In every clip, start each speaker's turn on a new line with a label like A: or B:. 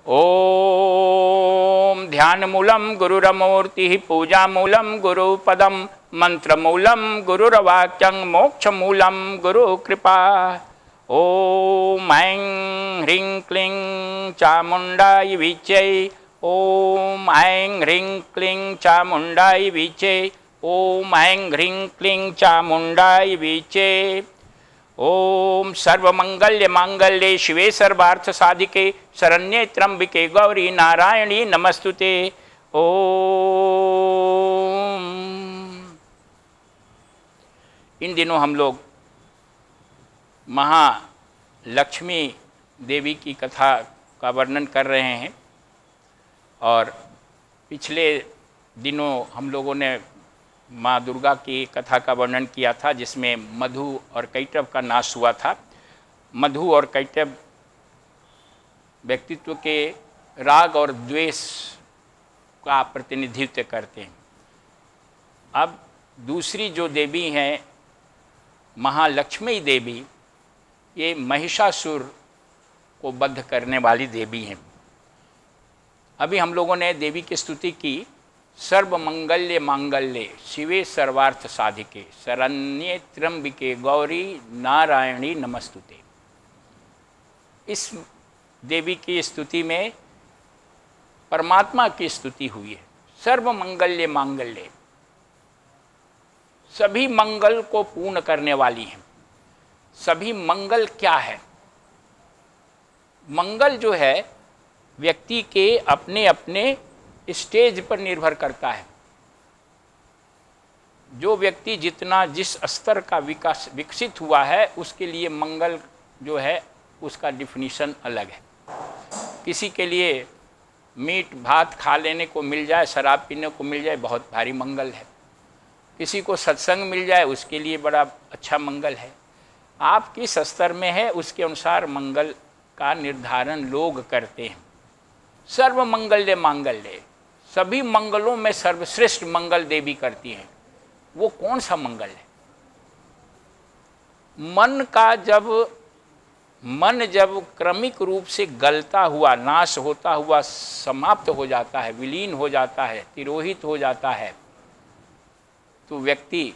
A: ओम ध्यानमूलं गुरुरमूर्तिः पूजामूलं गुरुपदं मंत्रमूलं गुरुर्वाक्यं मोक्षमूलं गुरुकृपा। ओम ऐं ह्रीं क्लीं चामुण्डाय विच्यै। ओम ऐं ह्रीं क्लीं चामुण्डाय विच्यै। ओम ऐं ह्रीं क्लीं चामुण्डाय विच्यै। ओम सर्वमंगल्य मांगल्ये शिवे सर्वार्थ साधिके शरण्ये त्र्यंबिके गौरी नारायणी नमस्तुते। ओम। इन दिनों हम लोग महालक्ष्मी देवी की कथा का वर्णन कर रहे हैं और पिछले दिनों हम लोगों ने माँ दुर्गा की कथा का वर्णन किया था, जिसमें मधु और कैटभ का नाश हुआ था। मधु और कैटभ व्यक्तित्व के राग और द्वेष का प्रतिनिधित्व करते हैं। अब दूसरी जो देवी हैं महालक्ष्मी देवी, ये महिषासुर को वध करने वाली देवी हैं। अभी हम लोगों ने देवी की स्तुति की, सर्वमंगल्य मांगल्ये शिवे सर्वार्थ साधिके शरण्ये त्र्यंबिके गौरी नारायणी नमस्तुते। इस देवी की स्तुति में परमात्मा की स्तुति हुई है। सर्वमंगल्य मांगल्ये, सभी मंगल को पूर्ण करने वाली हैं। सभी मंगल क्या है? मंगल जो है व्यक्ति के अपने अपने स्टेज पर निर्भर करता है। जो व्यक्ति जितना जिस स्तर का विकसित हुआ है, उसके लिए मंगल जो है उसका डिफिनीशन अलग है। किसी के लिए मीट भात खा लेने को मिल जाए, शराब पीने को मिल जाए, बहुत भारी मंगल है। किसी को सत्संग मिल जाए, उसके लिए बड़ा अच्छा मंगल है। आप किस स्तर में है उसके अनुसार मंगल का निर्धारण लोग करते हैं। सर्वमंगल्य मांगल्य, सभी मंगलों में सर्वश्रेष्ठ मंगल देवी करती हैं। वो कौन सा मंगल है? मन जब क्रमिक रूप से गलता हुआ, नाश होता हुआ समाप्त हो जाता है, विलीन हो जाता है, तिरोहित हो जाता है, तो व्यक्ति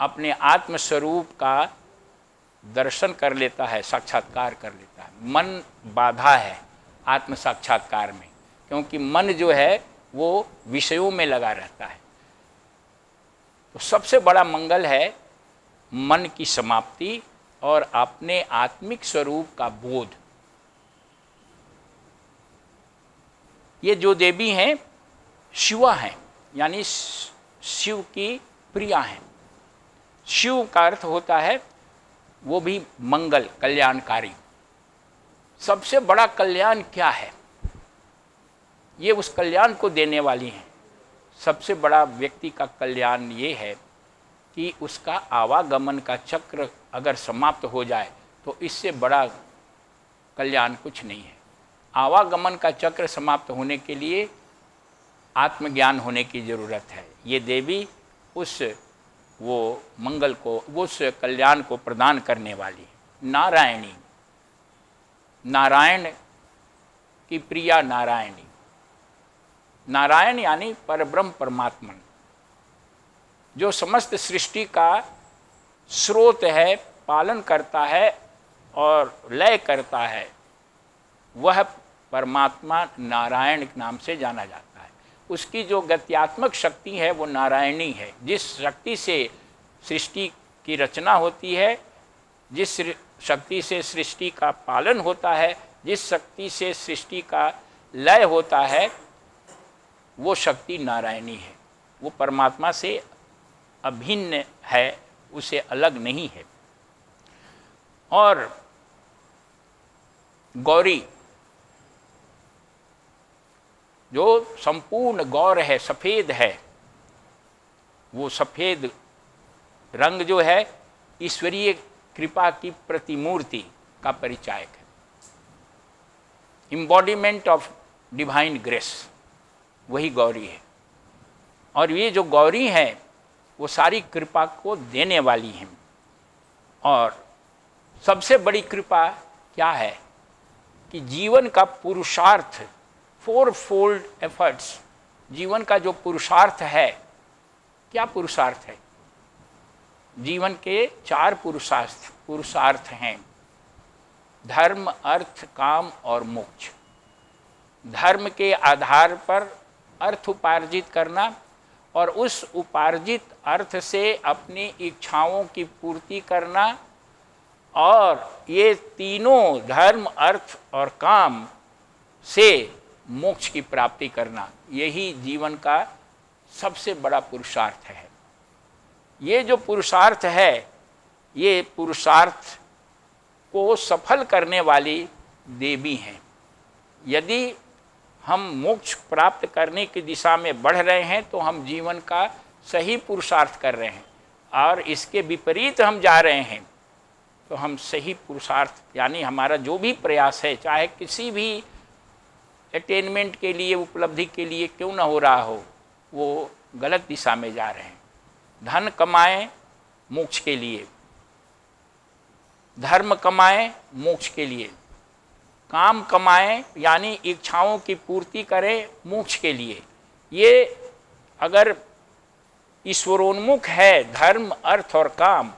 A: अपने आत्मस्वरूप का दर्शन कर लेता है, साक्षात्कार कर लेता है। मन बाधा है आत्म साक्षात्कार में, क्योंकि मन जो है वो विषयों में लगा रहता है। तो सबसे बड़ा मंगल है मन की समाप्ति और अपने आत्मिक स्वरूप का बोध। ये जो देवी हैं शिवा हैं, यानी शिव की प्रिया हैं। शिव का अर्थ होता है वो भी मंगल, कल्याणकारी। सबसे बड़ा कल्याण क्या है? ये उस कल्याण को देने वाली हैं। सबसे बड़ा व्यक्ति का कल्याण ये है कि उसका आवागमन का चक्र अगर समाप्त हो जाए तो इससे बड़ा कल्याण कुछ नहीं है। आवागमन का चक्र समाप्त होने के लिए आत्मज्ञान होने की ज़रूरत है। ये देवी वो मंगल को, उस कल्याण को प्रदान करने वाली है। नारायणी, नारायण की प्रिया नारायणी। नारायण यानी परब्रह्म परमात्मन, जो समस्त सृष्टि का स्रोत है, पालन करता है और लय करता है, वह परमात्मा नारायण के नाम से जाना जाता है। उसकी जो गत्यात्मक शक्ति है वो नारायणी है। जिस शक्ति से सृष्टि की रचना होती है, जिस शक्ति से सृष्टि का पालन होता है, जिस शक्ति से सृष्टि का लय होता है, वो शक्ति नारायणी है। वो परमात्मा से अभिन्न है, उसे अलग नहीं है। और गौरी, जो संपूर्ण गौर है, सफ़ेद है, वो सफ़ेद रंग जो है ईश्वरीय कृपा की प्रतिमूर्ति का परिचायक है। इम्बॉडीमेंट ऑफ डिवाइन ग्रेस, वही गौरी है। और ये जो गौरी हैं वो सारी कृपा को देने वाली हैं। और सबसे बड़ी कृपा क्या है कि जीवन का पुरुषार्थ, फोर फोल्ड एफर्ट्स, जीवन का जो पुरुषार्थ है, क्या पुरुषार्थ है? जीवन के 4 पुरुषार्थ हैं, धर्म, अर्थ, काम और मोक्ष। धर्म के आधार पर अर्थ उपार्जित करना और उस उपार्जित अर्थ से अपनी इच्छाओं की पूर्ति करना, और ये तीनों धर्म, अर्थ और काम से मोक्ष की प्राप्ति करना, यही जीवन का सबसे बड़ा पुरुषार्थ है। ये जो पुरुषार्थ है, ये पुरुषार्थ को सफल करने वाली देवी हैं। यदि हम मोक्ष प्राप्त करने की दिशा में बढ़ रहे हैं तो हम जीवन का सही पुरुषार्थ कर रहे हैं, और इसके विपरीत हम जा रहे हैं तो हम सही पुरुषार्थ, यानी हमारा जो भी प्रयास है, चाहे किसी भी अटेनमेंट के लिए, उपलब्धि के लिए क्यों न हो रहा हो, वो गलत दिशा में जा रहे हैं। धन कमाएं मोक्ष के लिए, धर्म कमाएं मोक्ष के लिए, काम कमाएं यानी इच्छाओं की पूर्ति करें मोक्ष के लिए। ये अगर ईश्वरोन्मुख है धर्म, अर्थ और काम,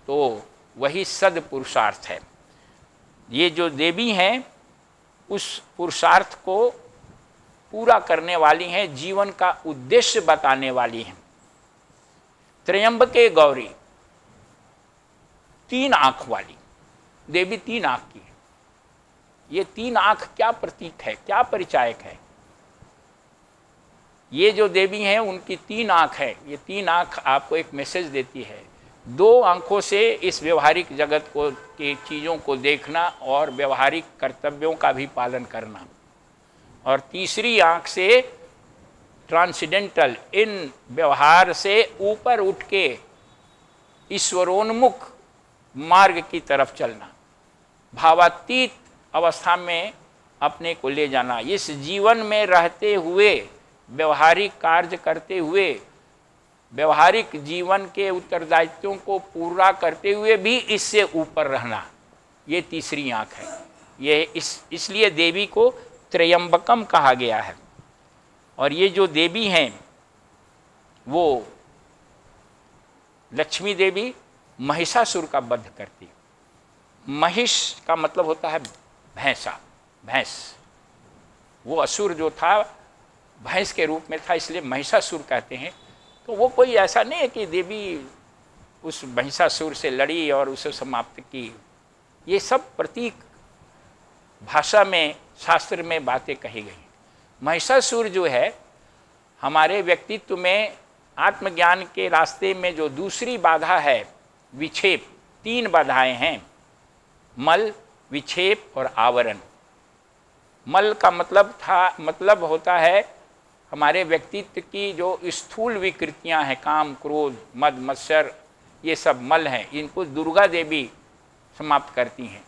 A: तो वही सद पुरुषार्थ है। ये जो देवी हैं उस पुरुषार्थ को पूरा करने वाली हैं, जीवन का उद्देश्य बताने वाली हैं। त्रयंबके गौरी, 3 आंख वाली देवी, 3 आंख की है। ये 3 आंख क्या प्रतीक है, क्या परिचायक है? ये जो देवी हैं उनकी 3 आंख है। ये 3 आंख आपको एक मैसेज देती है। 2 आंखों से इस व्यवहारिक जगत को की चीज़ों को देखना और व्यवहारिक कर्तव्यों का भी पालन करना, और तीसरी आंख से ट्रांसेंडेंटल, इन व्यवहार से ऊपर उठ के ईश्वरोन्मुख मार्ग की तरफ चलना, भावातीत अवस्था में अपने को ले जाना। इस जीवन में रहते हुए, व्यवहारिक कार्य करते हुए, व्यवहारिक जीवन के उत्तरदायित्वों को पूरा करते हुए भी इससे ऊपर रहना, ये तीसरी आंख है। ये इसलिए देवी को त्रयंबकम कहा गया है। और ये जो देवी हैं वो लक्ष्मी देवी महिषासुर का वध करती। महिष का मतलब होता है भैंसा, भैंस। वो असुर जो था भैंस के रूप में था, इसलिए महिषासुर कहते हैं। तो वो कोई ऐसा नहीं है कि देवी उस महिषासुर से लड़ी और उसे समाप्त की। ये सब प्रतीक भाषा में, शास्त्र में बातें कही गई। महिषासुर जो है हमारे व्यक्तित्व में, आत्मज्ञान के रास्ते में जो दूसरी बाधा है, विक्षेप, 3 बाधाएं हैं, मल, विक्षेप और आवरण। मल का मतलब होता है हमारे व्यक्तित्व की जो स्थूल विकृतियां हैं, काम, क्रोध, मद, मत्सर, ये सब मल हैं। इनको दुर्गा देवी समाप्त करती हैं।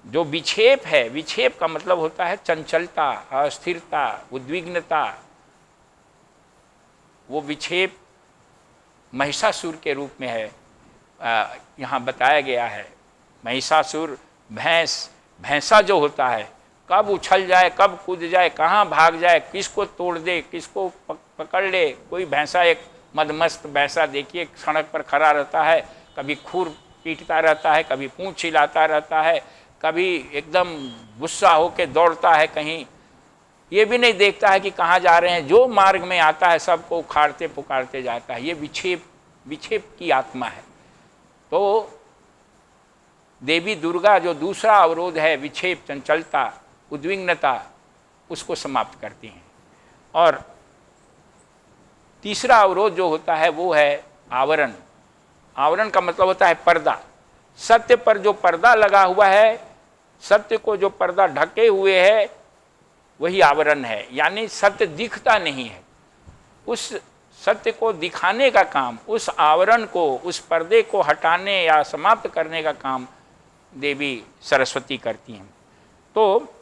A: जो विक्षेप है, विक्षेप का मतलब होता है चंचलता, अस्थिरता, उद्विग्नता। वो विक्षेप महिषासुर के रूप में है, यहाँ बताया गया है। महिषासुर भैंसा जो होता है, कब उछल जाए, कब कूद जाए, कहाँ भाग जाए, किसको तोड़ दे, किसको पकड़ ले। कोई भैंसा, एक मदमस्त भैंसा देखिए सड़क पर खड़ा रहता है, कभी खूर पीटता रहता है, कभी पूंछ हिलाता रहता है, कभी एकदम गुस्सा होकर दौड़ता है कहीं, ये भी नहीं देखता है कि कहाँ जा रहे हैं। जो मार्ग में आता है सबको उखाड़ते पुकारते जाता है। ये विक्षेप की आत्मा है। तो देवी दुर्गा जो दूसरा अवरोध है, विक्षेप, चंचलता, उद्विग्नता, उसको समाप्त करती हैं। और तीसरा अवरोध जो होता है वो है आवरण। आवरण का मतलब होता है पर्दा। सत्य पर जो पर्दा लगा हुआ है, सत्य को जो पर्दा ढके हुए है, वही आवरण है। यानी सत्य दिखता नहीं है। उस सत्य को दिखाने का काम, उस आवरण को, उस पर्दे को हटाने या समाप्त करने का काम देवी सरस्वती करती हैं। तो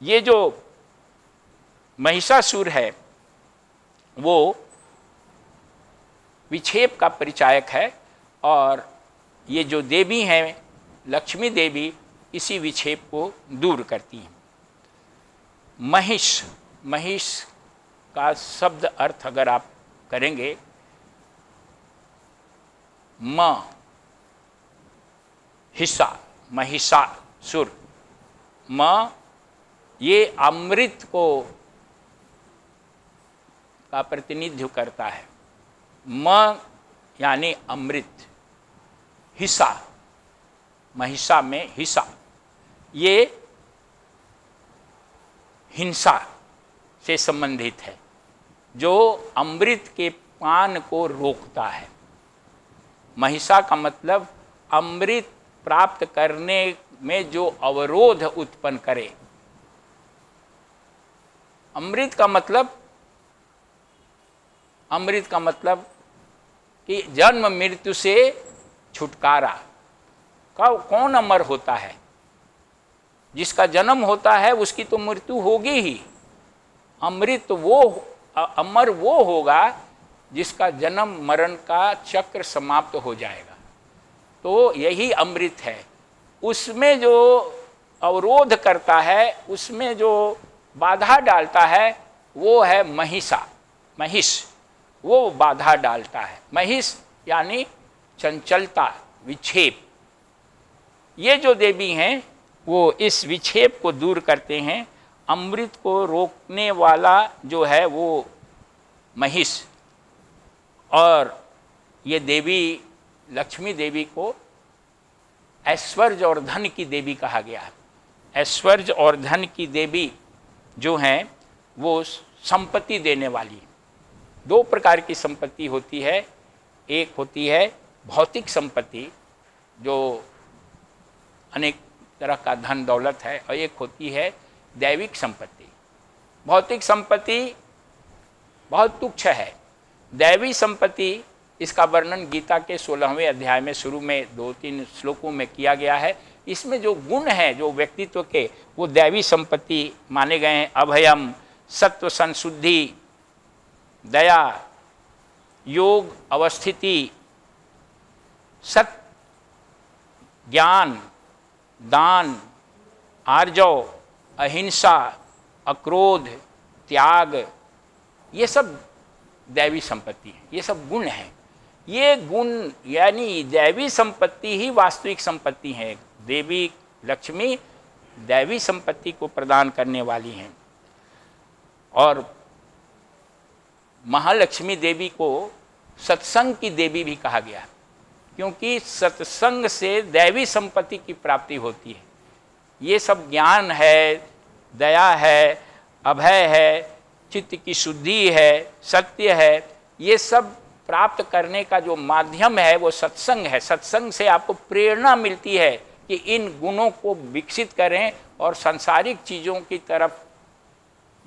A: ये जो महिषासुर है वो विक्षेप का परिचायक है, और ये जो देवी हैं लक्ष्मी देवी, इसी विक्षेप को दूर करती हैं। महिष, महिष का शब्द अर्थ अगर आप करेंगे, म हिस्सा, महिषासुर, म ये अमृत को का प्रतिनिधित्व करता है। म यानी अमृत, हिस्सा, महिषा में हिस्सा, ये हिंसा से संबंधित है, जो अमृत के पान को रोकता है। महिषा का मतलब अमृत प्राप्त करने में जो अवरोध उत्पन्न करे। अमृत का मतलब कि जन्म मृत्यु से छुटकारा। कौन अमर होता है? जिसका जन्म होता है उसकी तो मृत्यु होगी ही। अमृत वो, अमर वो होगा जिसका जन्म मरण का चक्र समाप्त हो जाएगा। तो यही अमृत है। उसमें जो अवरोध करता है, उसमें जो बाधा डालता है, वो है महिषा, महिष, वो बाधा डालता है। महिष यानी चंचलता, विक्षेप। ये जो देवी हैं वो इस विक्षेप को दूर करते हैं। अमृत को रोकने वाला जो है वो महिष, और ये देवी लक्ष्मी देवी को ऐश्वर्य और धन की देवी कहा गया है। ऐश्वर्य और धन की देवी जो हैं वो संपत्ति देने वाली। दो प्रकार की संपत्ति होती है। एक होती है भौतिक संपत्ति, जो अनेक तरह का धन दौलत है, और एक होती है दैविक संपत्ति। भौतिक संपत्ति बहुत तुच्छ है। दैवी संपत्ति, इसका वर्णन गीता के 16वें अध्याय में शुरू में 2-3 श्लोकों में किया गया है। इसमें जो गुण हैं जो व्यक्तित्व के, वो दैवी संपत्ति माने गए हैं। अभयम, सत्व संशुद्धि, दया, योग अवस्थिति, सत्य, ज्ञान, दान, आर्जव, अहिंसा, अक्रोध, त्याग, ये सब दैवी संपत्ति है। ये सब गुण हैं। ये गुण यानी दैवी संपत्ति ही वास्तविक संपत्ति है। देवी लक्ष्मी दैवी संपत्ति को प्रदान करने वाली हैं। और महालक्ष्मी देवी को सत्संग की देवी भी कहा गया, क्योंकि सत्संग से दैवी संपत्ति की प्राप्ति होती है। ये सब ज्ञान है, दया है, अभय है, चित्त की शुद्धि है, सत्य है, ये सब प्राप्त करने का जो माध्यम है वो सत्संग है। सत्संग से आपको प्रेरणा मिलती है कि इन गुणों को विकसित करें और सांसारिक चीज़ों की तरफ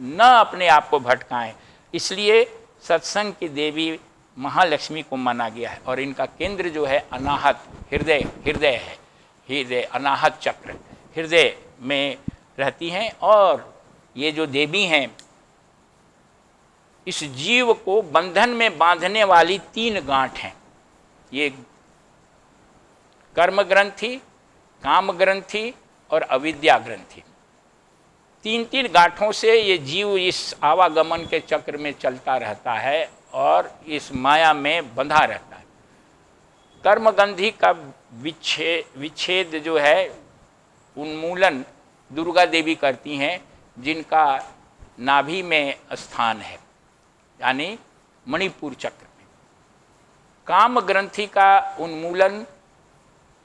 A: न अपने आप को भटकाएं। इसलिए सत्संग की देवी महालक्ष्मी को माना गया है। और इनका केंद्र जो है अनाहत हृदय, हृदय है, हृदय अनाहत चक्र हृदय में रहती हैं। और ये जो देवी हैं, इस जीव को बंधन में बांधने वाली 3 गांठ हैं। ये कर्म ग्रंथि, काम ग्रंथि और अविद्या ग्रंथि। 3 गांठों से ये जीव इस आवागमन के चक्र में चलता रहता है और इस माया में बंधा रहता है। कर्मगंधी का विच्छेद जो है, उन्मूलन दुर्गा देवी करती हैं, जिनका नाभि में स्थान है, यानी मणिपुर चक्र में। काम ग्रंथि का उन्मूलन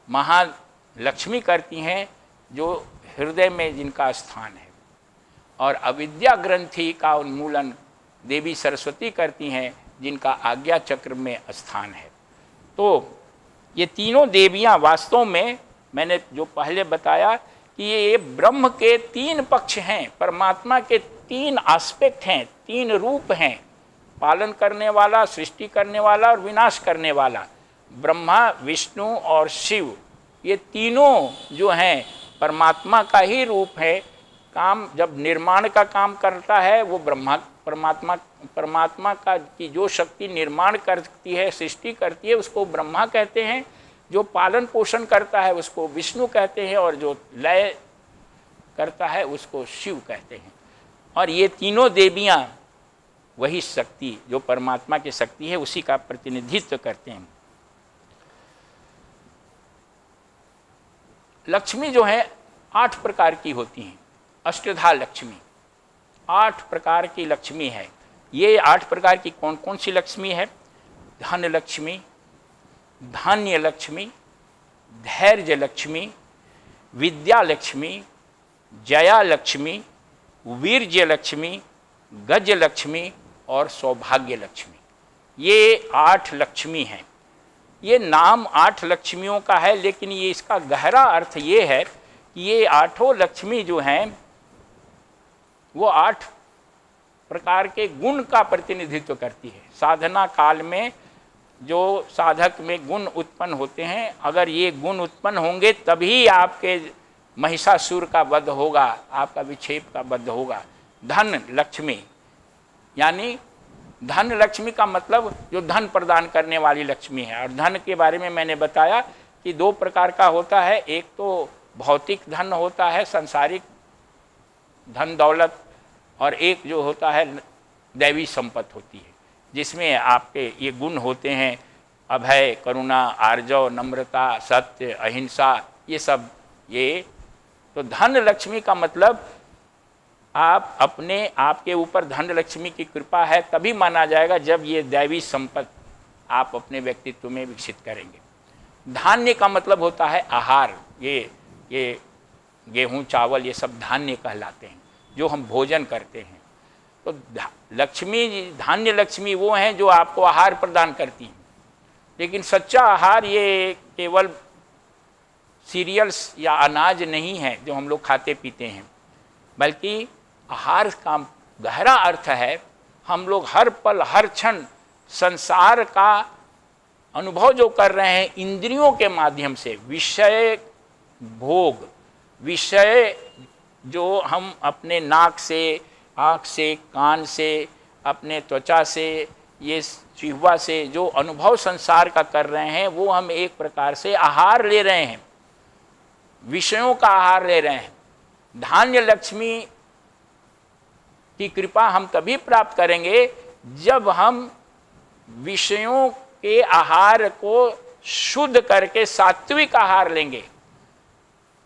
A: महालक्ष्मी करती हैं, जो हृदय में जिनका स्थान है। और अविद्या ग्रंथि का उन्मूलन देवी सरस्वती करती हैं, जिनका आज्ञा चक्र में स्थान है। तो ये तीनों देवियां वास्तव में, मैंने जो पहले बताया कि ये ब्रह्म के 3 पक्ष हैं, परमात्मा के 3 एस्पेक्ट हैं, 3 रूप हैं, पालन करने वाला, सृष्टि करने वाला और विनाश करने वाला। ब्रह्मा, विष्णु और शिव, ये तीनों जो हैं परमात्मा का ही रूप है। काम जब निर्माण का काम करता है वो परमात्मा का की जो शक्ति निर्माण करती है, सृष्टि करती है, उसको ब्रह्मा कहते हैं। जो पालन पोषण करता है उसको विष्णु कहते हैं, और जो लय करता है उसको शिव कहते हैं। और ये तीनों देवियां वही शक्ति जो परमात्मा की शक्ति है उसी का प्रतिनिधित्व करते हैं। लक्ष्मी जो है 8 प्रकार की होती हैं, अष्टधा लक्ष्मी 8 प्रकार की लक्ष्मी है। ये 8 प्रकार की कौन कौन सी लक्ष्मी है? धन लक्ष्मी, धान्य लक्ष्मी, धैर्य लक्ष्मी, विद्या लक्ष्मी, जया लक्ष्मी, वीर्य लक्ष्मी, गज लक्ष्मी और सौभाग्य लक्ष्मी। ये 8 लक्ष्मी हैं। ये नाम 8 लक्ष्मियों का है, लेकिन ये इसका गहरा अर्थ ये है कि ये 8 लक्ष्मी जो हैं वो 8 प्रकार के गुण का प्रतिनिधित्व करती है। साधना काल में जो साधक में गुण उत्पन्न होते हैं, अगर ये गुण उत्पन्न होंगे तभी आपके महिषासुर का वध होगा, आपका विक्षेप का वध होगा। धन लक्ष्मी, यानी धन लक्ष्मी का मतलब जो धन प्रदान करने वाली लक्ष्मी है। और धन के बारे में मैंने बताया कि 2 प्रकार का होता है, एक तो भौतिक धन होता है, सांसारिक धन दौलत, और एक जो होता है दैवी संपत्ति होती है, जिसमें आपके ये गुण होते हैं, अभय, करुणा, आर्जव, नम्रता, सत्य, अहिंसा, ये सब। ये तो धन लक्ष्मी का मतलब आप अपने आपके ऊपर धन लक्ष्मी की कृपा है तभी माना जाएगा जब ये दैवी संपत्ति आप अपने व्यक्तित्व में विकसित करेंगे। धान्य का मतलब होता है आहार, ये गेहूं, चावल, ये सब धान्य कहलाते हैं जो हम भोजन करते हैं। तो लक्ष्मी, धान्य लक्ष्मी वो हैं जो आपको आहार प्रदान करती हैं। लेकिन सच्चा आहार ये केवल सीरियल्स या अनाज नहीं है जो हम लोग खाते पीते हैं, बल्कि आहार का गहरा अर्थ है हम लोग हर पल हर क्षण संसार का अनुभव जो कर रहे हैं इंद्रियों के माध्यम से, विषय भोग, विषय जो हम अपने नाक से, आँख से, कान से, अपने त्वचा से, ये जिह्वा से जो अनुभव संसार का कर रहे हैं वो हम एक प्रकार से आहार ले रहे हैं, विषयों का आहार ले रहे हैं। धान्य लक्ष्मी की कृपा हम तभी प्राप्त करेंगे जब हम विषयों के आहार को शुद्ध करके सात्विक आहार लेंगे,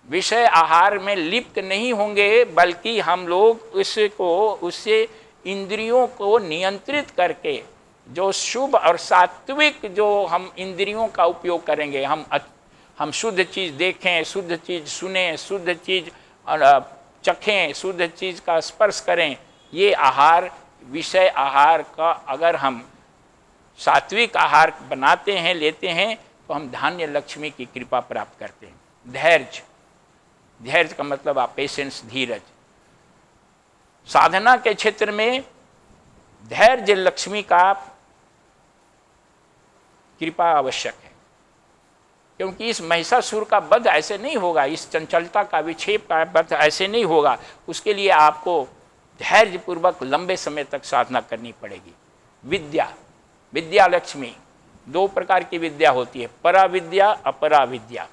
A: विषय आहार में लिप्त नहीं होंगे, बल्कि हम लोग उससे इंद्रियों को नियंत्रित करके जो शुभ और सात्विक जो हम इंद्रियों का उपयोग करेंगे, हम शुद्ध चीज़ देखें, शुद्ध चीज़ सुने, शुद्ध चीज़ चखें, शुद्ध चीज़ का स्पर्श करें। ये आहार, विषय आहार का अगर हम सात्विक आहार बनाते हैं, लेते हैं, तो हम धान्य लक्ष्मी की कृपा प्राप्त करते हैं। धैर्य, धैर्य का मतलब आप पेशेंस, धीरज। साधना के क्षेत्र में धैर्य लक्ष्मी का कृपा आवश्यक है, क्योंकि इस महिषासुर का वध ऐसे नहीं होगा, इस चंचलता का, विक्षेप का वध ऐसे नहीं होगा। उसके लिए आपको धैर्यपूर्वक लंबे समय तक साधना करनी पड़ेगी। विद्या, विद्या लक्ष्मी, 2 प्रकार की विद्या होती है, पराविद्या, अपराविद्या।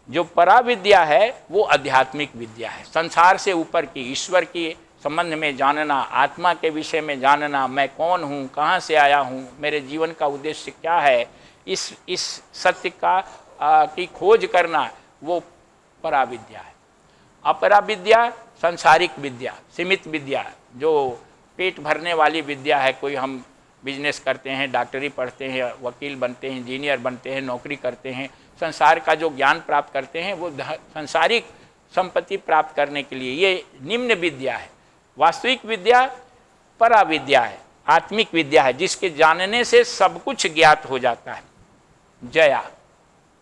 A: जो पराविद्या है वो आध्यात्मिक विद्या है, संसार से ऊपर की, ईश्वर के संबंध में जानना, आत्मा के विषय में जानना, मैं कौन हूँ, कहाँ से आया हूँ, मेरे जीवन का उद्देश्य क्या है, इस सत्य की खोज करना, वो पराविद्या है। अपराविद्या सांसारिक विद्या, सीमित विद्या, जो पेट भरने वाली विद्या है। कोई हम बिजनेस करते हैं, डॉक्टरी पढ़ते हैं, वकील बनते हैं, इंजीनियर बनते हैं, नौकरी करते हैं, संसार का जो ज्ञान प्राप्त करते हैं वो सांसारिक संपत्ति प्राप्त करने के लिए, ये निम्न विद्या है। वास्तविक विद्या पराविद्या है, आत्मिक विद्या है, जिसके जानने से सब कुछ ज्ञात हो जाता है। जया,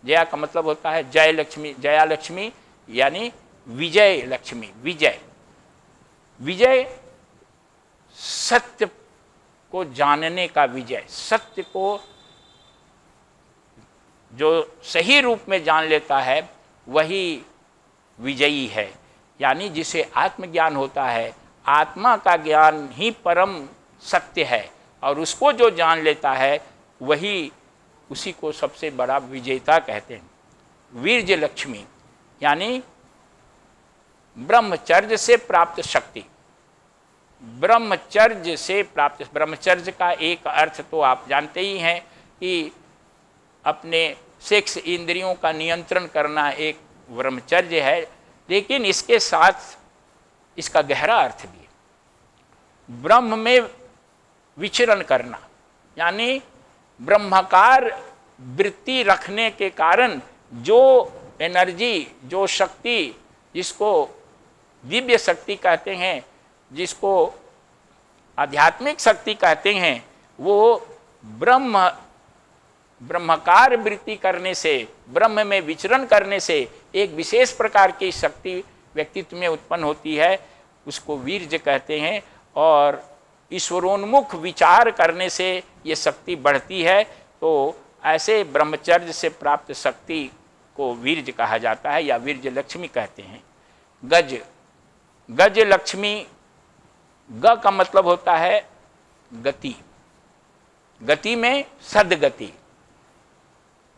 A: जया का मतलब होता है जय लक्ष्मी, जया लक्ष्मी यानी विजय लक्ष्मी। विजय, विजय सत्य को जानने का विजय, सत्य को जो सही रूप में जान लेता है वही विजयी है, यानी जिसे आत्मज्ञान होता है। आत्मा का ज्ञान ही परम सत्य है, और उसको जो जान लेता है वही उसी को सबसे बड़ा विजेता कहते हैं। वीर्य लक्ष्मी यानी ब्रह्मचर्य से प्राप्त शक्ति। ब्रह्मचर्य से प्राप्त, ब्रह्मचर्य का एक अर्थ तो आप जानते ही हैं कि अपने सेक्स इंद्रियों का नियंत्रण करना एक ब्रह्मचर्य है, लेकिन इसके साथ इसका गहरा अर्थ भी है। ब्रह्म में विचरण करना यानी ब्रह्माकार वृत्ति रखने के कारण जो एनर्जी, जो शक्ति, जिसको दिव्य शक्ति कहते हैं, जिसको आध्यात्मिक शक्ति कहते हैं, वो ब्रह्माकार वृत्ति करने से, ब्रह्म में विचरण करने से एक विशेष प्रकार की शक्ति व्यक्तित्व में उत्पन्न होती है, उसको वीर्य कहते हैं। और ईश्वरोन्मुख विचार करने से ये शक्ति बढ़ती है, तो ऐसे ब्रह्मचर्य से प्राप्त शक्ति को वीर्य कहा जाता है या वीर्य लक्ष्मी कहते हैं। गज, गज लक्ष्मी, ग का मतलब होता है गति, गति में सद्गति,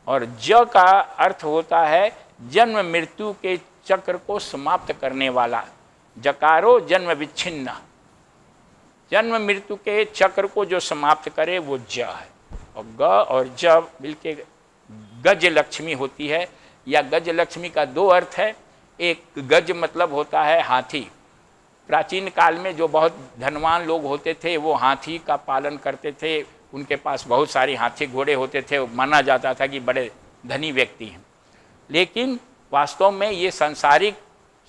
A: और ज का अर्थ होता है जन्म मृत्यु के चक्र को समाप्त करने वाला। जकारो जन्म विच्छिन्न, जन्म मृत्यु के चक्र को जो समाप्त करे वो ज है। और ग और ज मिलके गज लक्ष्मी होती है। या गज लक्ष्मी का दो अर्थ है। एक गज मतलब होता है हाथी। प्राचीन काल में जो बहुत धनवान लोग होते थे वो हाथी का पालन करते थे, उनके पास बहुत सारे हाथी घोड़े होते थे, माना जाता था कि बड़े धनी व्यक्ति हैं। लेकिन वास्तव में ये सांसारिक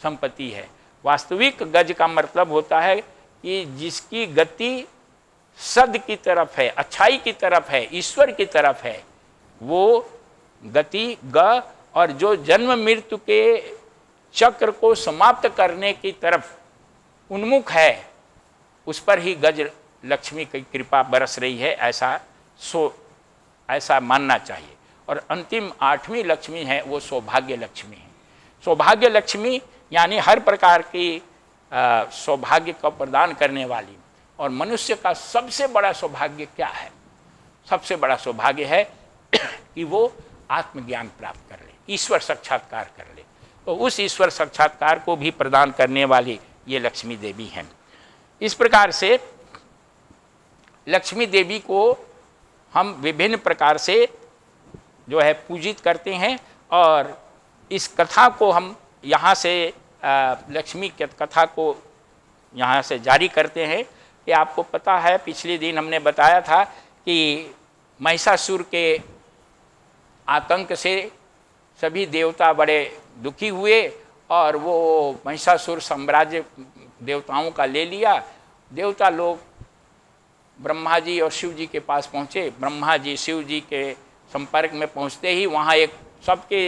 A: संपत्ति है। वास्तविक गज का मतलब होता है कि जिसकी गति सद की तरफ है, अच्छाई की तरफ है, ईश्वर की तरफ है, वो गति ग, और जो जन्म मृत्यु के चक्र को समाप्त करने की तरफ उन्मुख है, उस पर ही गज लक्ष्मी की कृपा बरस रही है, ऐसा मानना चाहिए। और अंतिम आठवीं लक्ष्मी है वो सौभाग्य लक्ष्मी है। सौभाग्य लक्ष्मी यानी हर प्रकार की सौभाग्य का प्रदान करने वाली। और मनुष्य का सबसे बड़ा सौभाग्य क्या है? सबसे बड़ा सौभाग्य है कि वो आत्मज्ञान प्राप्त कर ले, ईश्वर साक्षात्कार कर ले। तो उस ईश्वर साक्षात्कार को भी प्रदान करने वाली ये लक्ष्मी देवी हैं। इस प्रकार से लक्ष्मी देवी को हम विभिन्न प्रकार से जो है पूजित करते हैं। और इस कथा को हम यहाँ से लक्ष्मी की कथा को यहाँ से जारी करते हैं कि आपको पता है पिछले दिन हमने बताया था कि महिषासुर के आतंक से सभी देवता बड़े दुखी हुए और वो महिषासुर साम्राज्य देवताओं का ले लिया। देवता लोग ब्रह्मा जी और शिव जी के पास पहुँचे। ब्रह्मा जी शिव जी के संपर्क में पहुँचते ही वहाँ एक सबके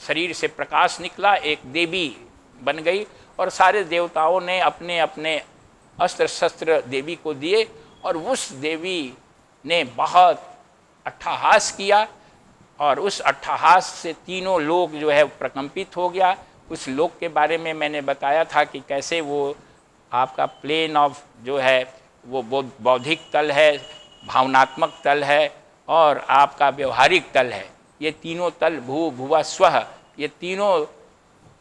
A: शरीर से प्रकाश निकला, एक देवी बन गई और सारे देवताओं ने अपने अपने अस्त्र शस्त्र देवी को दिए और उस देवी ने बहुत अट्टहास किया और उस अट्टहास से तीनों लोक जो है प्रकंपित हो गया। उस लोक के बारे में मैंने बताया था कि कैसे वो आपका प्लेन ऑफ जो है वो बौद्धिक तल है, भावनात्मक तल है और आपका व्यवहारिक तल है। ये तीनों तल भू भुवा स्वः, ये तीनों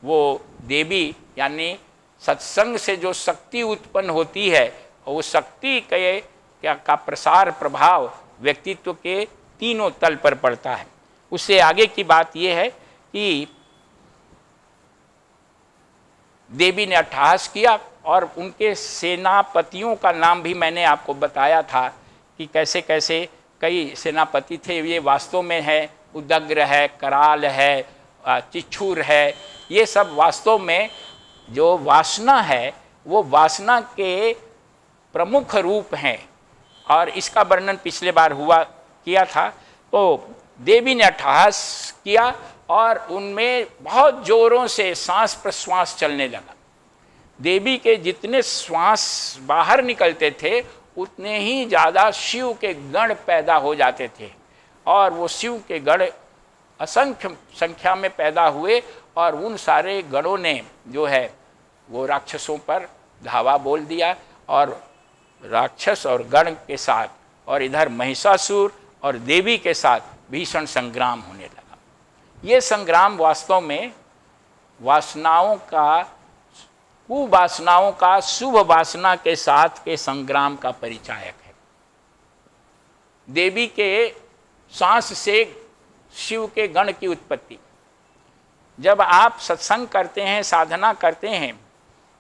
A: वो देवी यानी सत्संग से जो शक्ति उत्पन्न होती है और वो शक्ति के का प्रसार प्रभाव व्यक्तित्व के तीनों तल पर पड़ता है। उससे आगे की बात यह है कि देवी ने अट्टहास किया और उनके सेनापतियों का नाम भी मैंने आपको बताया था कि कैसे कैसे कई सेनापति थे। ये वास्तव में है उदग्र है, कराल है, चिच्छूर है। ये सब वास्तव में जो वासना है वो वासना के प्रमुख रूप हैं और इसका वर्णन पिछले बार किया था। तो देवी ने अट्टहास किया और उनमें बहुत जोरों से सांस प्रश्वास चलने लगा। देवी के जितने श्वास बाहर निकलते थे उतने ही ज़्यादा शिव के गण पैदा हो जाते थे और वो शिव के गण असंख्य संख्या में पैदा हुए और उन सारे गणों ने जो है वो राक्षसों पर धावा बोल दिया और राक्षस और गण के साथ और इधर महिषासुर और देवी के साथ भीषण संग्राम होने लगा। ये संग्राम वास्तव में वासनाओं का, कुवासनाओं का शुभ वासना के साथ के संग्राम का परिचायक है। देवी के सांस से शिव के गण की उत्पत्ति। जब आप सत्संग करते हैं, साधना करते हैं,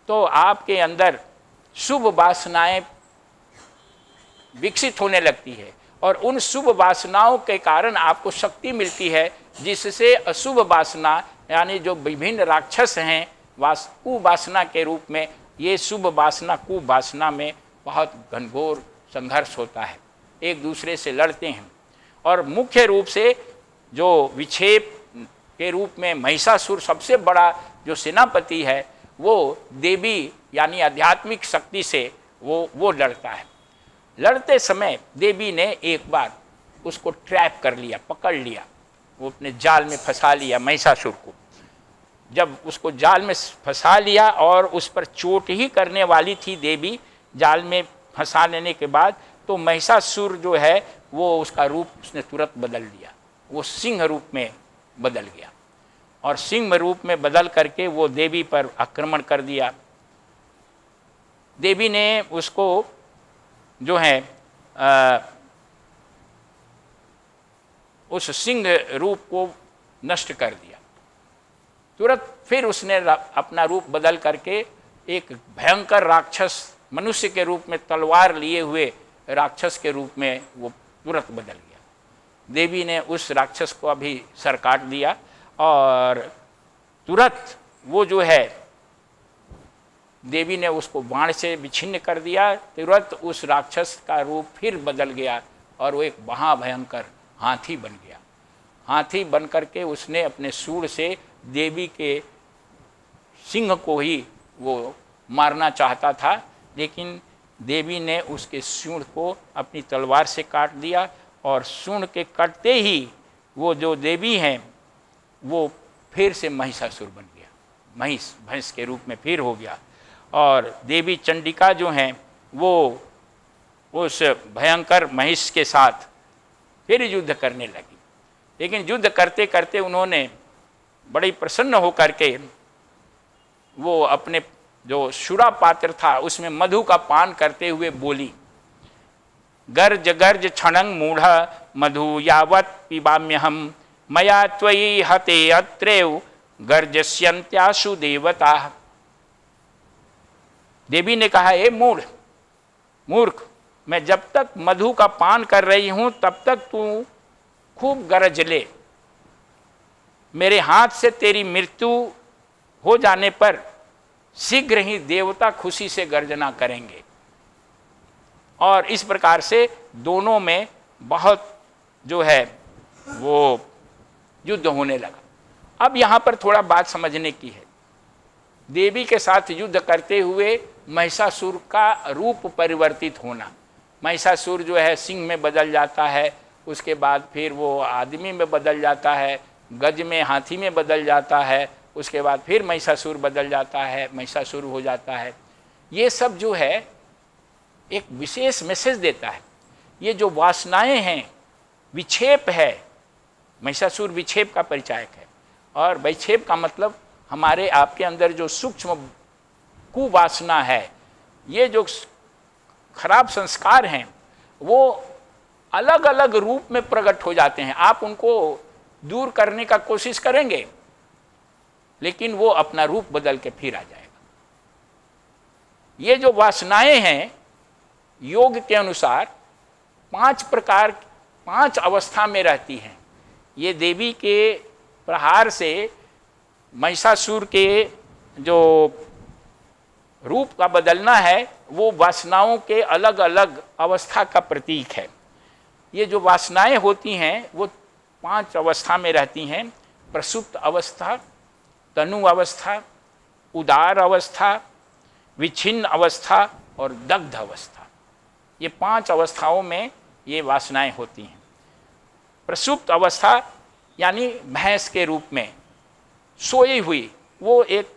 A: तो आपके अंदर शुभ वासनाएं विकसित होने लगती है और उन शुभ वासनाओं के कारण आपको शक्ति मिलती है, जिससे अशुभ वासना यानी जो विभिन्न राक्षस हैं कुवासना के रूप में, ये शुभ वासना कुवासना में बहुत घनघोर संघर्ष होता है, एक दूसरे से लड़ते हैं। और मुख्य रूप से जो विक्षेप के रूप में महिषासुर सबसे बड़ा जो सेनापति है, वो देवी यानी आध्यात्मिक शक्ति से वो लड़ता है। लड़ते समय देवी ने एक बार उसको ट्रैप कर लिया, पकड़ लिया, वो अपने जाल में फंसा लिया महिषासुर को। जब उसको जाल में फंसा लिया और उस पर चोट ही करने वाली थी देवी, जाल में फंसा लेने के बाद, तो महिषासुर जो है वो उसका रूप उसने तुरंत बदल लिया, वो सिंह रूप में बदल गया और सिंह रूप में बदल करके वो देवी पर आक्रमण कर दिया। देवी ने उसको जो है उस सिंह रूप को नष्ट कर दिया। तुरंत फिर उसने अपना रूप बदल करके एक भयंकर राक्षस, मनुष्य के रूप में तलवार लिए हुए राक्षस के रूप में वो तुरंत बदल गया। देवी ने उस राक्षस को अभी सर काट दिया और तुरंत वो जो है देवी ने उसको बाण से विच्छिन्न कर दिया। तुरंत उस राक्षस का रूप फिर बदल गया और वो एक महाभयंकर हाथी बन गया। हाथी बन करके उसने अपने सूंड से देवी के सिंह को ही वो मारना चाहता था, लेकिन देवी ने उसके सूंड को अपनी तलवार से काट दिया और सूंड के कटते ही वो जो देवी हैं वो फिर से महिषासुर बन गया, भैंस के रूप में फिर हो गया। और देवी चंडिका जो हैं वो उस भयंकर महिष के साथ फिर युद्ध करने लगी। लेकिन युद्ध करते करते उन्होंने बड़ी प्रसन्न होकर के वो अपने जो शुरा पात्र था उसमें मधु का पान करते हुए बोली, गर्ज गर्ज क्षणं मूढ़ मधु यावत् पिबाम्यहम मया त्वयि हते अत्रेव गर्जस्यन्त्यासु देवता। देवी ने कहा, ए मूर्ख, मैं जब तक मधु का पान कर रही हूं तब तक तू खूब गरज ले। मेरे हाथ से तेरी मृत्यु हो जाने पर शीघ्र ही देवता खुशी से गर्जना करेंगे। और इस प्रकार से दोनों में बहुत जो है वो युद्ध होने लगा। अब यहाँ पर थोड़ा बात समझने की है। देवी के साथ युद्ध करते हुए महिषासुर का रूप परिवर्तित होना। महिषासुर जो है सिंह में बदल जाता है, उसके बाद फिर वो आदमी में बदल जाता है, गज में हाथी में बदल जाता है, उसके बाद फिर महिषासुर बदल जाता है, महिषासुर हो जाता है। ये सब जो है एक विशेष मैसेज देता है। ये जो वासनाएं हैं, विक्षेप है, महिषासुर विक्षेप का परिचायक है। और विक्षेप का मतलब हमारे आपके अंदर जो सूक्ष्म कुवासना है, ये जो खराब संस्कार हैं, वो अलग अलग रूप में प्रकट हो जाते हैं। आप उनको दूर करने का कोशिश करेंगे, लेकिन वो अपना रूप बदल के फिर आ जाएगा। ये जो वासनाएं हैं, योग के अनुसार 5 अवस्था में रहती हैं। ये देवी के प्रहार से महिषासुर के जो रूप का बदलना है, वो वासनाओं के अलग अलग अवस्था का प्रतीक है। ये जो वासनाएं होती हैं वो 5 अवस्था में रहती हैं। प्रसुप्त अवस्था, तनु अवस्था, उदार अवस्था, विच्छिन्न अवस्था और दग्ध अवस्था। ये 5 अवस्थाओं में ये वासनाएं होती हैं। प्रसुप्त अवस्था यानी भैंस के रूप में सोई हुई, वो एक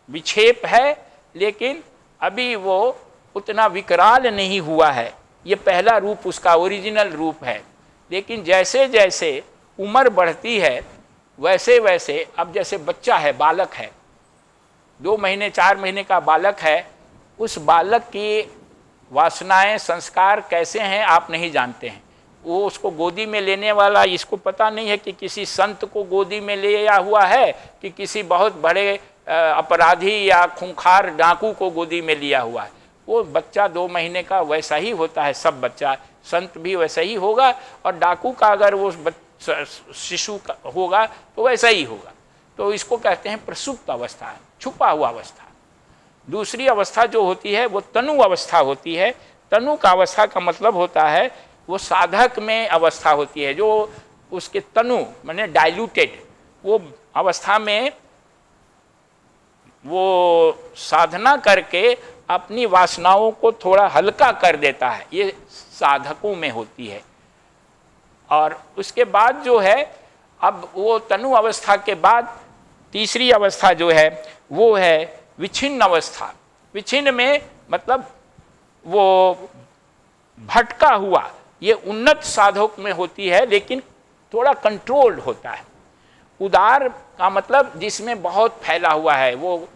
A: विक्षेप है, लेकिन अभी वो उतना विकराल नहीं हुआ है। ये पहला रूप उसका ओरिजिनल रूप है। लेकिन जैसे जैसे उम्र बढ़ती है वैसे वैसे, अब जैसे बच्चा है, बालक है, 2 महीने 4 महीने का बालक है, उस बालक की वासनाएं संस्कार कैसे हैं आप नहीं जानते हैं। वो उसको गोदी में लेने वाला, इसको पता नहीं है कि किसी संत को गोदी में लिया हुआ है कि किसी बहुत बड़े अपराधी या खूंखार डाकू को गोदी में लिया हुआ है। वो बच्चा 2 महीने का वैसा ही होता है, सब बच्चा, संत भी वैसा ही होगा, और डाकू का अगर वो शिशु का होगा तो वैसा ही होगा। तो इसको कहते हैं प्रसुप्त अवस्था, छुपा हुआ अवस्था। दूसरी अवस्था जो होती है वो तनु अवस्था होती है। तनु का अवस्था का मतलब होता है वो साधक में अवस्था होती है, जो उसके तनु माने डाइल्यूटेड, वो अवस्था में वो साधना करके अपनी वासनाओं को थोड़ा हल्का कर देता है, ये साधकों में होती है। और उसके बाद जो है, अब वो तनु अवस्था के बाद तीसरी अवस्था जो है वो है विच्छिन्न अवस्था। विच्छिन्न में मतलब वो भटका हुआ, ये उन्नत साधक में होती है, लेकिन थोड़ा कंट्रोल्ड होता है। उदार का मतलब जिसमें बहुत फैला हुआ है, वो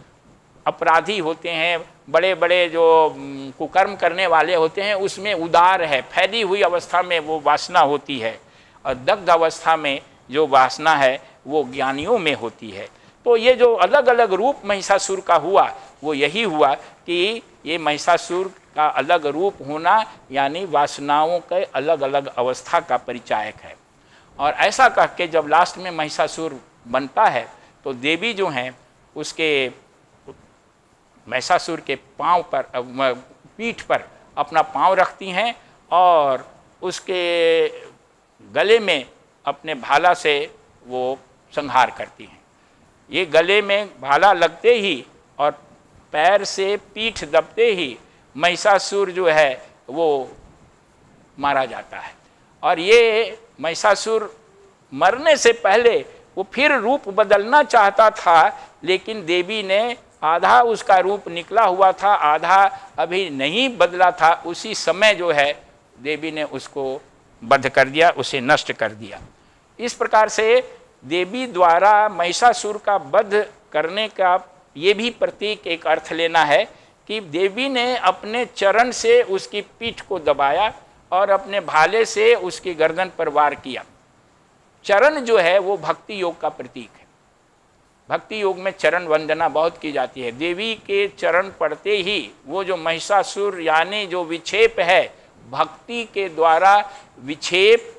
A: अपराधी होते हैं, बड़े बड़े जो कुकर्म करने वाले होते हैं, उसमें उदार है, फैली हुई अवस्था में वो वासना होती है। और दग्ध अवस्था में जो वासना है वो ज्ञानियों में होती है। तो ये जो अलग अलग रूप महिषासुर का हुआ वो यही हुआ कि ये महिषासुर का अलग रूप होना यानी वासनाओं के अलग अलग अवस्था का परिचायक है। और ऐसा कह के जब लास्ट में महिषासुर बनता है तो देवी जो हैं उसके महिषासुर के पांव पर, पीठ पर अपना पांव रखती हैं और उसके गले में अपने भाला से वो संहार करती हैं। ये गले में भाला लगते ही और पैर से पीठ दबते ही महिषासुर जो है वो मारा जाता है। और ये महिषासुर मरने से पहले वो फिर रूप बदलना चाहता था, लेकिन देवी ने, आधा उसका रूप निकला हुआ था, आधा अभी नहीं बदला था, उसी समय जो है देवी ने उसको वध कर दिया, उसे नष्ट कर दिया। इस प्रकार से देवी द्वारा महिषासुर का वध करने का ये भी प्रतीक एक अर्थ लेना है कि देवी ने अपने चरण से उसकी पीठ को दबाया और अपने भाले से उसकी गर्दन पर वार किया। चरण जो है वो भक्ति योग का प्रतीक है। भक्ति योग में चरण वंदना बहुत की जाती है। देवी के चरण पड़ते ही वो जो महिषासुर यानी जो विक्षेप है, भक्ति के द्वारा विक्षेप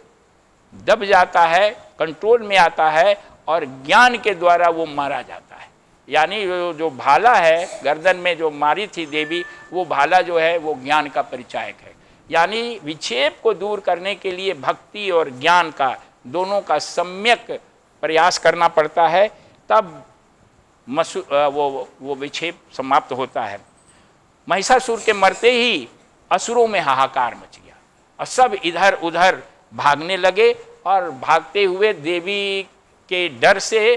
A: दब जाता है, कंट्रोल में आता है और ज्ञान के द्वारा वो मारा जाता है। यानी जो भाला है गर्दन में जो मारी थी देवी, वो भाला जो है वो ज्ञान का परिचायक है। यानी विक्षेप को दूर करने के लिए भक्ति और ज्ञान का दोनों का सम्यक प्रयास करना पड़ता है, तब वो विक्षेप समाप्त होता है। महिषासुर के मरते ही असुरों में हाहाकार मच गया और सब इधर उधर भागने लगे और भागते हुए देवी के डर से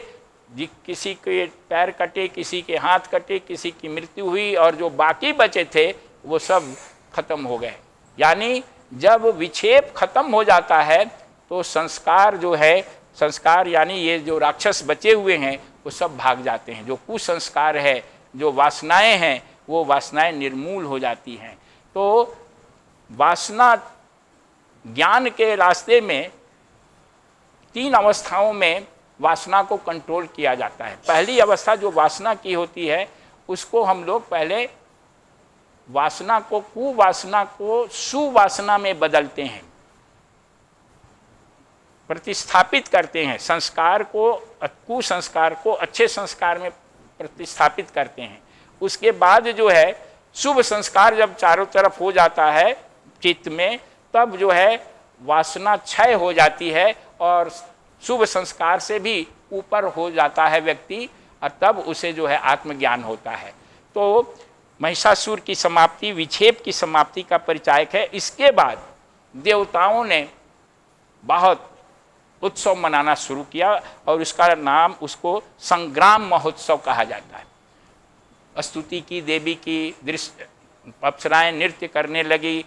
A: किसी के पैर कटे, किसी के हाथ कटे, किसी की मृत्यु हुई और जो बाकी बचे थे वो सब खत्म हो गए। यानी जब विक्षेप खत्म हो जाता है तो संस्कार जो है, संस्कार यानी ये जो राक्षस बचे हुए हैं वो सब भाग जाते हैं। जो कुसंस्कार है, जो वासनाएं हैं, वो वासनाएं निर्मूल हो जाती हैं। तो वासना ज्ञान के रास्ते में 3 अवस्थाओं में वासना को कंट्रोल किया जाता है। पहली अवस्था जो वासना की होती है उसको हम लोग पहले वासना को, कुवासना को सुवासना में बदलते हैं, प्रतिस्थापित करते हैं। संस्कार को, कुसंस्कार को अच्छे संस्कार में प्रतिस्थापित करते हैं। उसके बाद जो है शुभ संस्कार जब चारों तरफ हो जाता है चित्त में, तब जो है वासना क्षय हो जाती है और शुभ संस्कार से भी ऊपर हो जाता है व्यक्ति, और तब उसे जो है आत्मज्ञान होता है। तो महिषासुर की समाप्ति विक्षेप की समाप्ति का परिचायक है। इसके बाद देवताओं ने बहुत उत्सव मनाना शुरू किया और उसका नाम, उसको संग्राम महोत्सव कहा जाता है। स्तुति की देवी की, दृश्य अप्सराएं नृत्य करने लगी,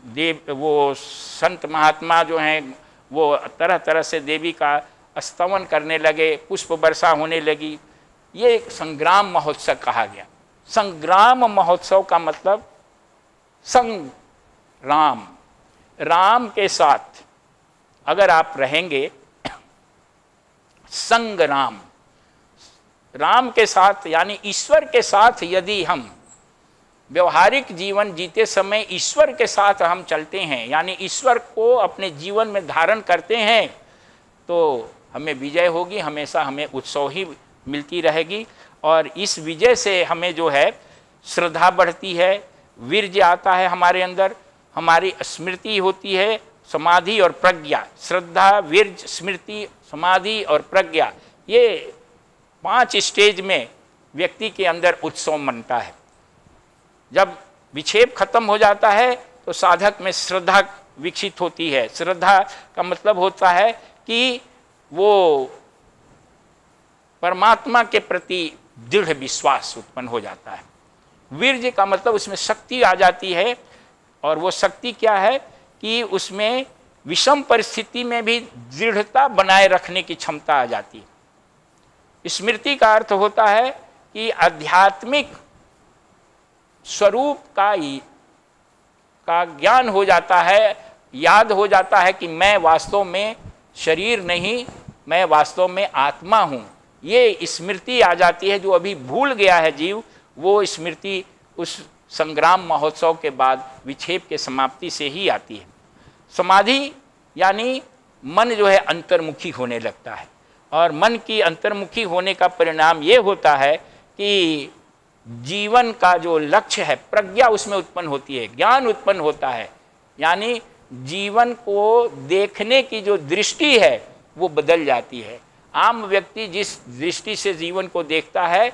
A: देव वो संत महात्मा जो हैं वो तरह तरह से देवी का स्तवन करने लगे, पुष्प वर्षा होने लगी। ये एक संग्राम महोत्सव कहा गया। संग्राम महोत्सव का मतलब संग्राम, राम के साथ अगर आप रहेंगे, संग्राम, राम के साथ यानी ईश्वर के साथ यदि हम व्यवहारिक जीवन जीते समय ईश्वर के साथ हम चलते हैं, यानी ईश्वर को अपने जीवन में धारण करते हैं, तो हमें विजय होगी, हमेशा हमें उत्सव ही मिलती रहेगी। और इस विजय से हमें जो है श्रद्धा बढ़ती है, वीर्य आता है हमारे अंदर, हमारी स्मृति होती है, समाधि और प्रज्ञा। श्रद्धा, वीर्य, स्मृति, समाधि और प्रज्ञा, ये 5 स्टेज में व्यक्ति के अंदर उत्सव मनता है। जब विक्षेप खत्म हो जाता है तो साधक में श्रद्धा विकसित होती है। श्रद्धा का मतलब होता है कि वो परमात्मा के प्रति दृढ़ विश्वास उत्पन्न हो जाता है। वीर्य का मतलब उसमें शक्ति आ जाती है, और वो शक्ति क्या है कि उसमें विषम परिस्थिति में भी दृढ़ता बनाए रखने की क्षमता आ जाती है। स्मृति का अर्थ होता है कि आध्यात्मिक स्वरूप का ज्ञान हो जाता है, याद हो जाता है कि मैं वास्तव में शरीर नहीं, मैं वास्तव में आत्मा हूँ। ये स्मृति आ जाती है। जो अभी भूल गया है जीव, वो स्मृति उस संग्राम महोत्सव के बाद विक्षेप के समाप्ति से ही आती है। समाधि यानी मन जो है अंतर्मुखी होने लगता है, और मन की अंतर्मुखी होने का परिणाम ये होता है कि जीवन का जो लक्ष्य है, प्रज्ञा उसमें उत्पन्न होती है, ज्ञान उत्पन्न होता है। यानी जीवन को देखने की जो दृष्टि है वो बदल जाती है। आम व्यक्ति जिस दृष्टि से जीवन को देखता है,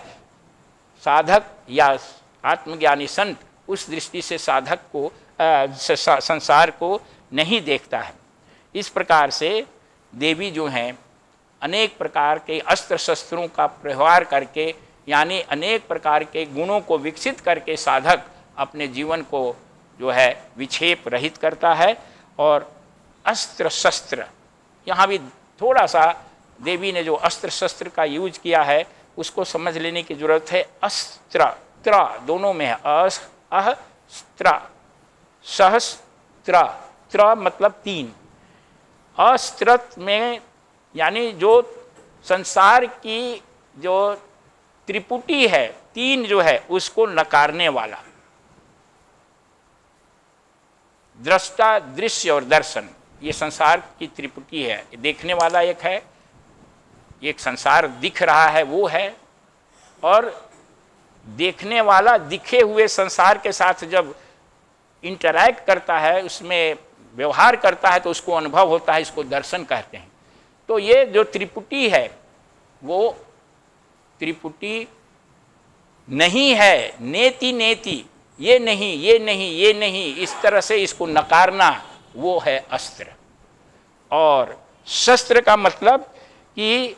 A: साधक या आत्मज्ञानी संत उस दृष्टि से साधक को संसार को नहीं देखता है। इस प्रकार से देवी जो हैं अनेक प्रकार के अस्त्र शस्त्रों का प्रहार करके, यानी अनेक प्रकार के गुणों को विकसित करके साधक अपने जीवन को जो है विक्षेप रहित करता है। और अस्त्र शस्त्र, यहाँ भी थोड़ा सा देवी ने जो अस्त्र शस्त्र का यूज किया है उसको समझ लेने की जरूरत है। अस्त्र, त्र दोनों में है, अस्त्र, सहस्त्र, त्र मतलब 3। अस्त्र में यानी जो संसार की जो त्रिपुटी है, 3 जो है उसको नकारने वाला, दृष्टा, दृश्य और दर्शन, ये संसार की त्रिपुटी है। देखने वाला एक है, एक संसार दिख रहा है वो है, और देखने वाला दिखे हुए संसार के साथ जब इंटरैक्ट करता है, उसमें व्यवहार करता है तो उसको अनुभव होता है, इसको दर्शन कहते हैं। तो ये जो त्रिपुटी है वो त्रिपुटी नहीं है, नेति नेति, ये नहीं, ये नहीं, ये नहीं, इस तरह से इसको नकारना, वो है अस्त्र। और शस्त्र का मतलब कि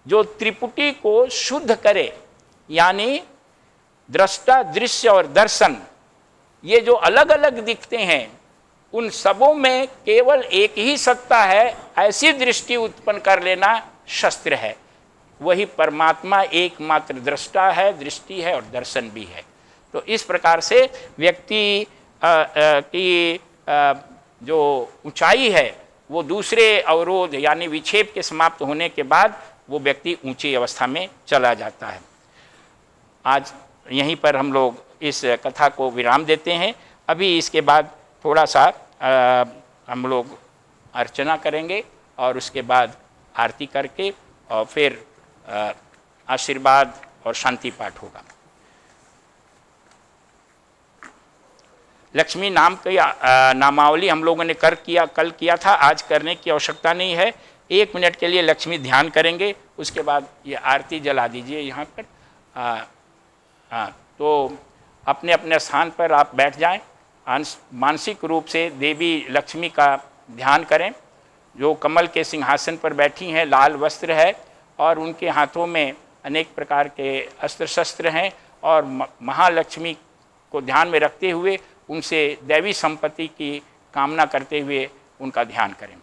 A: जो त्रिपुटी को शुद्ध करे, यानी दृष्टा, दृश्य और दर्शन, ये जो अलग अलग दिखते हैं उन सबों में केवल एक ही सत्ता है, ऐसी दृष्टि उत्पन्न कर लेना शस्त्र है। वही परमात्मा एकमात्र दृष्टा है, दृष्टि है और दर्शन भी है। तो इस प्रकार से व्यक्ति की जो ऊंचाई है वो दूसरे अवरोध यानी विक्षेप के समाप्त होने के बाद वो व्यक्ति ऊंची अवस्था में चला जाता है। आज यहीं पर हम लोग इस कथा को विराम देते हैं। अभी इसके बाद थोड़ा सा हम लोग अर्चना करेंगे और उसके बाद आरती करके और फिर आशीर्वाद और शांति पाठ होगा। लक्ष्मी नाम की नामावली हम लोगों ने कल किया था, आज करने की आवश्यकता नहीं है। 1 मिनट के लिए लक्ष्मी ध्यान करेंगे, उसके बाद ये आरती जला दीजिए यहाँ पर। तो अपने अपने स्थान पर आप बैठ जाएं, मानसिक रूप से देवी लक्ष्मी का ध्यान करें, जो कमल के सिंहासन पर बैठी हैं, लाल वस्त्र है और उनके हाथों में अनेक प्रकार के अस्त्र शस्त्र हैं, और महालक्ष्मी को ध्यान में रखते हुए उनसे दैवी संपत्ति की कामना करते हुए उनका ध्यान करें।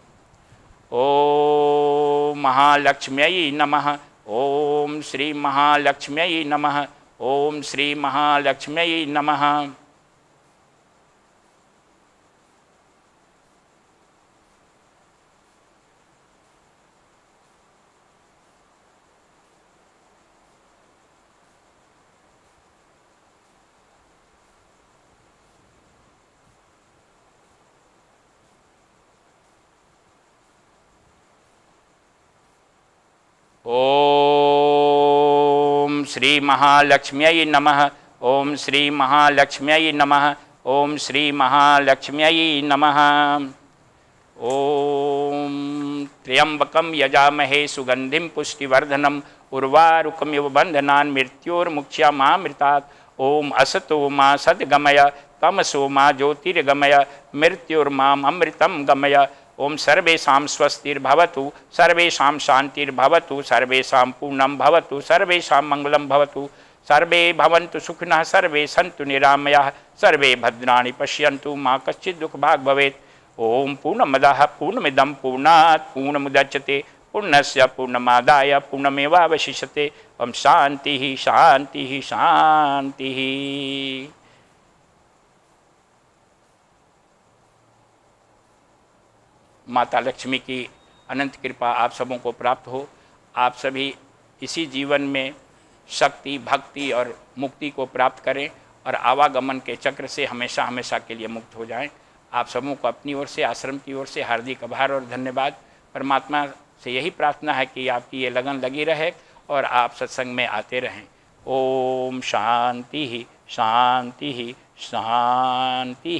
A: ओम महालक्ष्म्यै नमः। ओम श्री महालक्ष्म्यै नमः। ओम श्री महालक्ष्म्यै नमः। ओम श्री महालक्ष्म्यै नमः। ओम श्री महालक्ष्म्यै नमः। ओम श्री महालक्ष्म्यै नमः। ओम त्र्यंबकं यजामहे सुगंधिं पुष्टिवर्धनम् उर्वारुकमिव बन्धनान् मृत्योर्मुक्षयमामृतात्। ओम असतो मा सद्गमय तमसो मा ज्योतिर्गमय मृत्युर्माम् अमृतं गमय। ओम सर्वेषां स्वस्तिर्भवतु सर्वेषां शान्तिर्भवतु सर्वेषां पूर्णं भवतु सर्वेषां मंगलं भवतु सर्वे भवन्तु सुखिनः सर्वे सन्तु निरामयाः सर्वे भद्राणि पश्यन्तु मा कश्चित् दुःखभाग् भवेत्। ओम पूर्णमदः पूर्णमिदं पूर्णात् पूर्णमुदच्यते पूर्णस्य पूर्णमादाय पूर्णमेवावशिष्यते। ओम शान्तिः शान्तिः शान्तिः। माता लक्ष्मी की अनंत कृपा आप सबों को प्राप्त हो। आप सभी इसी जीवन में शक्ति भक्ति और मुक्ति को प्राप्त करें और आवागमन के चक्र से हमेशा हमेशा के लिए मुक्त हो जाएं। आप सबों को अपनी ओर से आश्रम की ओर से हार्दिक आभार और धन्यवाद। परमात्मा से यही प्रार्थना है कि आपकी ये लगन लगी रहे और आप सत्संग में आते रहें। ओम शांति शांति शांति।